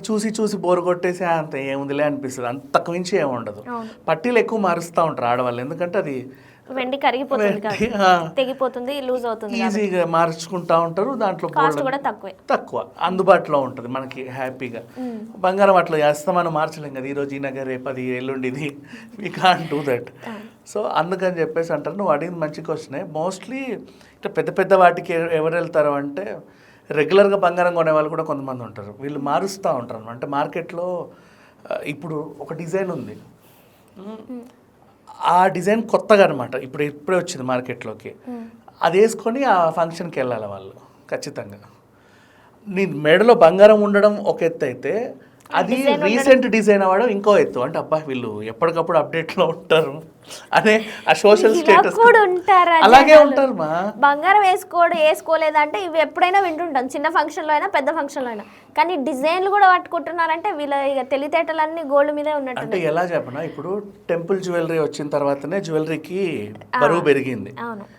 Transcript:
చూసి చూసి బోర్ కొట్టేసి అంత ఏముందిలే అనిపిస్తుంది, అంత తక్కువ మించి ఏమి ఉండదు. పట్టీలు ఎక్కువ మారుస్తూ ఉంటారు ఆడవాళ్ళు, ఎందుకంటే అది వెండి కరిగిపోతుంది తెగిపోతుంది, లూజ్ అవుతుంది, ఈజీగా మార్చుకుంటా ఉంటారు. దాంట్లో కాస్ట్ కూడా తక్కువ అందుబాటులో ఉంటుంది మనకి హ్యాపీగా. బంగారం అట్లా చేస్తాం మనం మార్చలేం కదా, ఈరోజు ఈ నగర్ రేపు అది ఎల్లుండి ఇది, we can't do that. So అందుకని చెప్పేసి అంటారు. నువ్వు అడిగింది మంచి క్వశ్చనే. మోస్ట్లీ ఇట్లా పెద్ద పెద్ద వాటికి ఎవరు వెళ్తారు అంటే రెగ్యులర్గా బంగారం కొనే వాళ్ళు కూడా కొంతమంది ఉంటారు, వీళ్ళు మారుస్తూ ఉంటారు. అంటే మార్కెట్లో ఇప్పుడు ఒక డిజైన్ ఉంది, ఆ డిజైన్ కొత్తగా అనమాట, ఇప్పుడే వచ్చింది మార్కెట్లోకి. అది వేసుకొని ఆ ఫంక్షన్కి వెళ్ళాలి వాళ్ళు ఖచ్చితంగా. నీ మెడలో బంగారం ఉండడం ఒక ఎత్తు అయితే, అది రీసెంట్ డిజైన్ అవ్వడం ఇంకో ఎత్తు. అంటే అబ్బా వీళ్ళు ఎప్పటికప్పుడు అప్డేట్లో ఉంటారు అనే ఆ సోషల్ స్టేటస్ అలాగే ఉంటారు. మా బంగారం వేసుకోలేదంటే ఇవి ఎప్పుడైనా వింటుంటాం, చిన్న ఫంక్షన్లో అయినా పెద్ద ఫంక్షన్లో అయినా. కానీ డిజైన్లు కూడా పట్టుకుంటున్నారంటే వీళ్ళ ఇక తెలివితేటలన్నీ గోల్డ్ మీదే ఉన్నట్టు. అంటే ఎలా చెప్పనా, ఇప్పుడు టెంపుల్ జ్యువెలరీ వచ్చిన తర్వాతనే జ్యువెలరీకి బరువు పెరిగింది.